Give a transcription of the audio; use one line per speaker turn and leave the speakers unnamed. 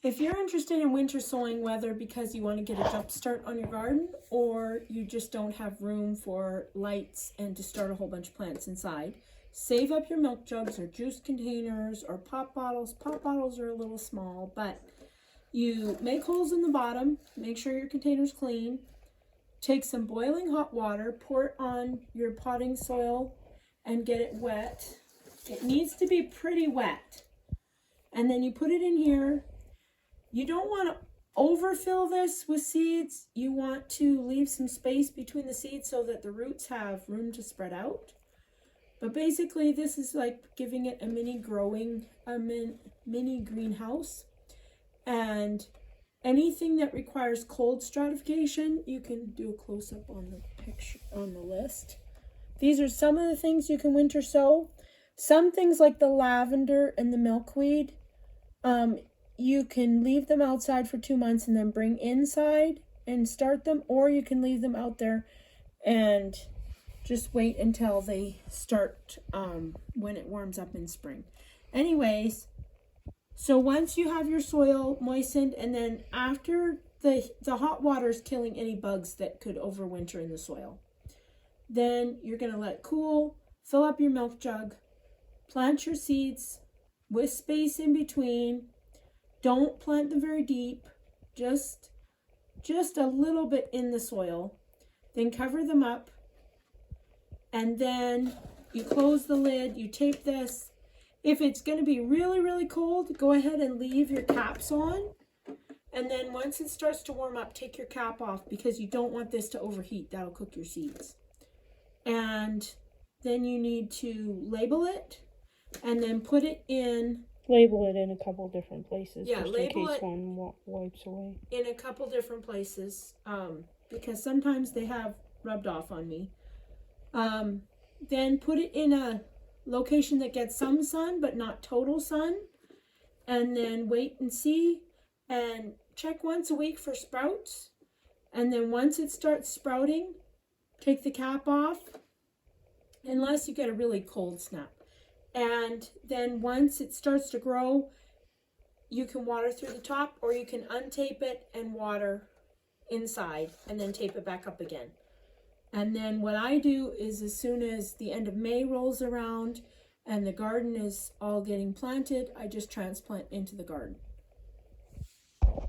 If you're interested in winter sowing, whether because you want to get a jump start on your garden or you just don't have room for lights and to start a whole bunch of plants inside, save up your milk jugs or juice containers or pop bottles. Pop bottles are a little small, but you make holes in the bottom, make sure your container's clean, take some boiling hot water, pour it on your potting soil and get it wet. It needs to be pretty wet. And then you put it in here. You don't want to overfill this with seeds. You want to leave some space between the seeds so that the roots have room to spread out. But basically this is like giving it a mini greenhouse. And anything that requires cold stratification, you can do a close-up on the picture on the list. These are some of the things you can winter sow. Some things like the lavender and the milkweed, you can leave them outside for 2 months and then bring inside and start them, or you can leave them out there and just wait until they start when it warms up in spring. Anyways, so once you have your soil moistened, and then after the hot water is killing any bugs that could overwinter in the soil, then you're going to let it cool, fill up your milk jug, plant your seeds with space in between. Don't plant them very deep, just a little bit in the soil. Then cover them up, and then you close the lid, you tape this. If it's going to be really, really cold, go ahead and leave your caps on. And then once it starts to warm up, take your cap off because you don't want this to overheat. That'll cook your seeds. And then you need to label it and then put it in.
Label it in a couple different places.
Yeah,
just
label
in case
it
one wipes away.
In a couple different places because sometimes they have rubbed off on me. Then put it in a location that gets some sun but not total sun, and then wait and see and check once a week for sprouts. And then once it starts sprouting, take the cap off unless you get a really cold snap. And then once it starts to grow, you can water through the top, or you can untape it and water inside and then tape it back up again. And then what I do is, as soon as the end of May rolls around and the garden is all getting planted, I just transplant into the garden.